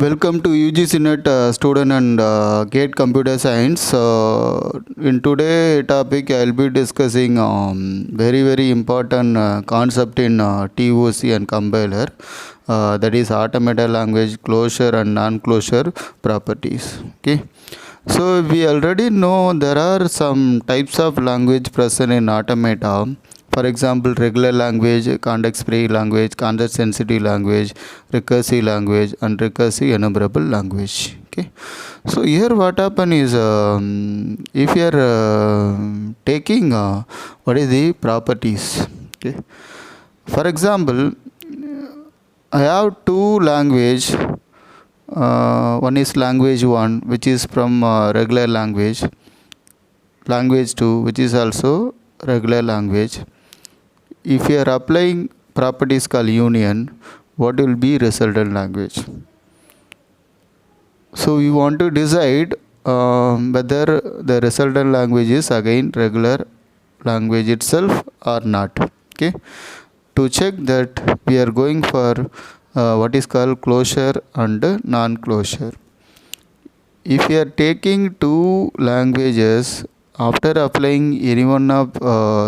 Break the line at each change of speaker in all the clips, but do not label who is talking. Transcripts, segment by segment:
Welcome to UGC Net student and GATE Computer Science. In today topic, I will be discussing very important concept in TOC and compiler. That is automated language closure and non-closure properties. Okay. So we already know there are some types of language present in automata. For example, regular language, context-free language, context-sensitive language, recursive language, and recursive enumerable language. Okay. So here what happen is if you are taking what is the properties. Okay. For example, I have two language. One is language 1, which is from regular language. Language 2, which is also regular language. If you are applying properties called union, what will be resultant language? So we want to decide whether the resultant language is again regular language itself or not. Okay. To check that, we are going for what is called closure and non-closure. If you are taking two languages, after applying any one of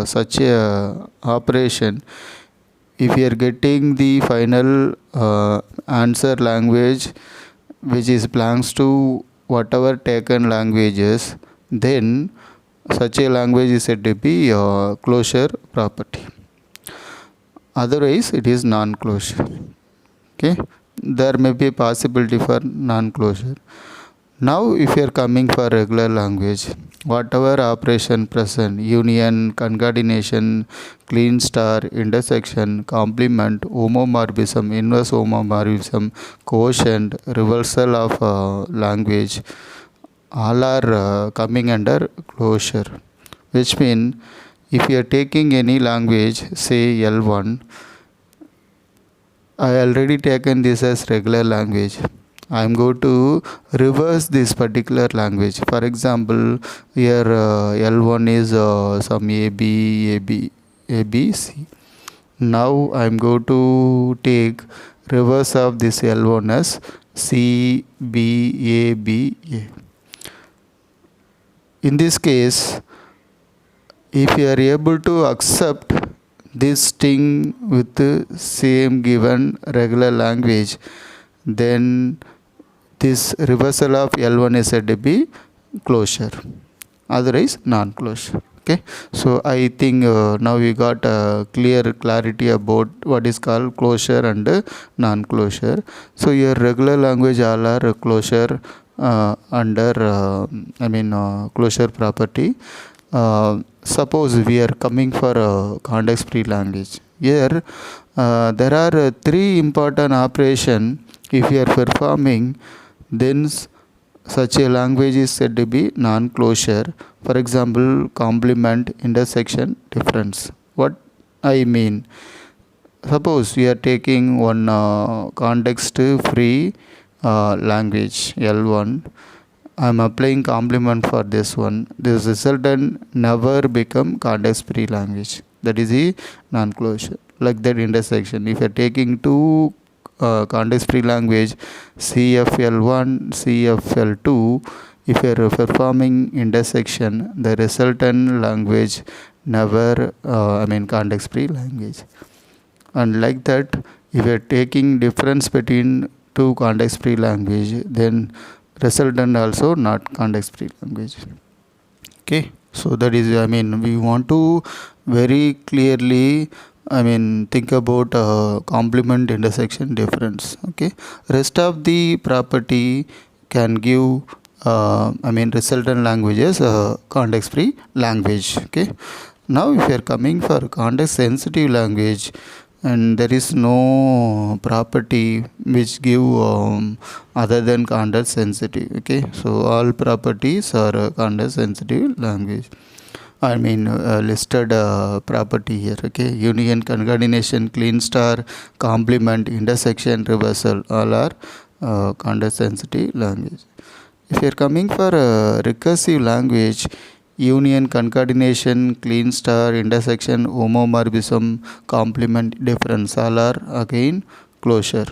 such a operation, if you are getting the final answer language which is belongs to whatever taken languages, then such a language is said to be closure property. Otherwise, it is non-closure. Okay, there may be a possibility for non-closure. Now, if you are coming for regular language, whatever operation present, union, concatenation, clean star, intersection, complement, homomorphism, inverse homomorphism, quotient, reversal of language, all are coming under closure. Which means, if you are taking any language, say L1, I already taken this as regular language. I am going to reverse this particular language. For example, here L1 is some ABC. Now I am going to take reverse of this L1 as CBABA. In this case, if you are able to accept this string with the same given regular language, then this reversal of L1 is said to be closure, otherwise non-closure. Okay, so I think now we got clarity about what is called closure and non-closure. So your regular language all are closure under closure property. Suppose we are coming for context-free language. Here there are three important operations. If you are performing, then such a language is said to be non-closure. For example, complement, intersection, difference. What I mean, suppose we are taking one context-free language L1. I am applying complement for this one. This resultant never become context-free language. That is the non-closure. Like that intersection. If you are taking two context-free language CFL1, CFL2, if you are performing intersection, the resultant language never context-free language. And like that, if you are taking difference between two context-free language, then resultant also not context-free language. Okay, so that is we want to very clearly think about complement, intersection, difference. Okay, rest of the property can give resultant languages context-free language. Okay, now if you are coming for context sensitive language, and there is no property which give other than context sensitive. Okay, so all properties are context sensitive language. Listed property here. Okay, union, concatenation, clean star, complement, intersection, reversal, all are context sensitive language. If you are coming for recursive language, union, concatenation, clean star, intersection, homomorphism, complement, difference, all are again closure.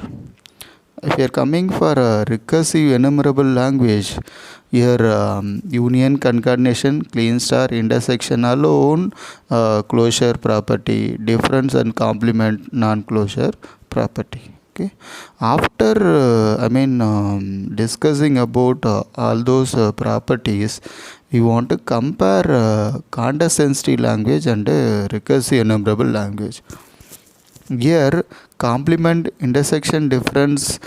If you are coming for a recursive enumerable language, here union, concatenation, clean star, intersection alone, closure property, difference and complement, non-closure property. Okay. After discussing about all those properties, we want to compare context sensitive language and recursive enumerable language. Here complement, intersection, difference,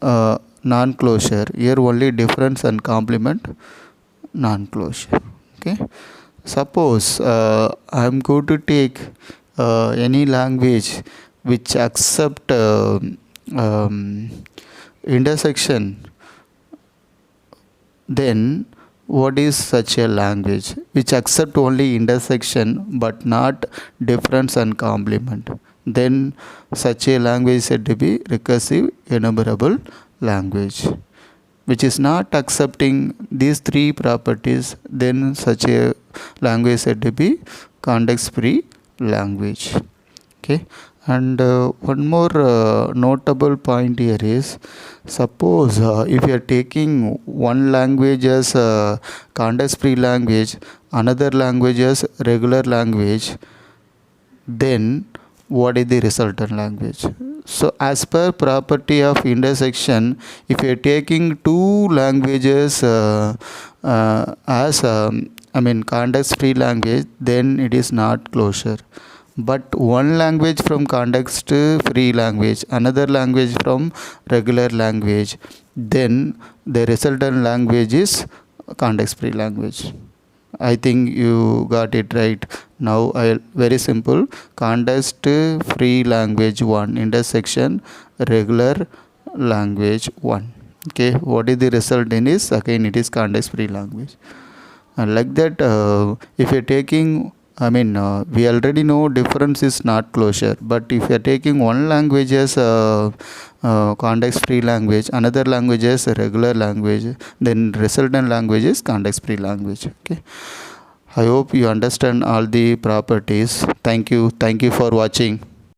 non-closure. Here only difference and complement, non-closure. Okay. Suppose I am going to take any language which accept intersection, then what is such a language which accept only intersection but not difference and complement? Then such a language is said to be recursive enumerable language. Which is not accepting these three properties, then such a language is said to be context free language. Okay. And one more notable point here is, suppose if you are taking one language as context free language, another language as regular language, then what is the resultant language? So as per property of intersection, if you are taking two languages as context free language, then it is not closure. But one language from context free language, another language from regular language, then the resultant language is context free language. I think you got it right. Now very simple, context free language 1, intersection regular language 1. Okay, what is the result in is, again it is context free language. And like that, if you're taking, we already know difference is not closure, but if you are taking one language as context free language, another language as regular language, then resultant language is context free language. Okay, I hope you understand all the properties. Thank you for watching.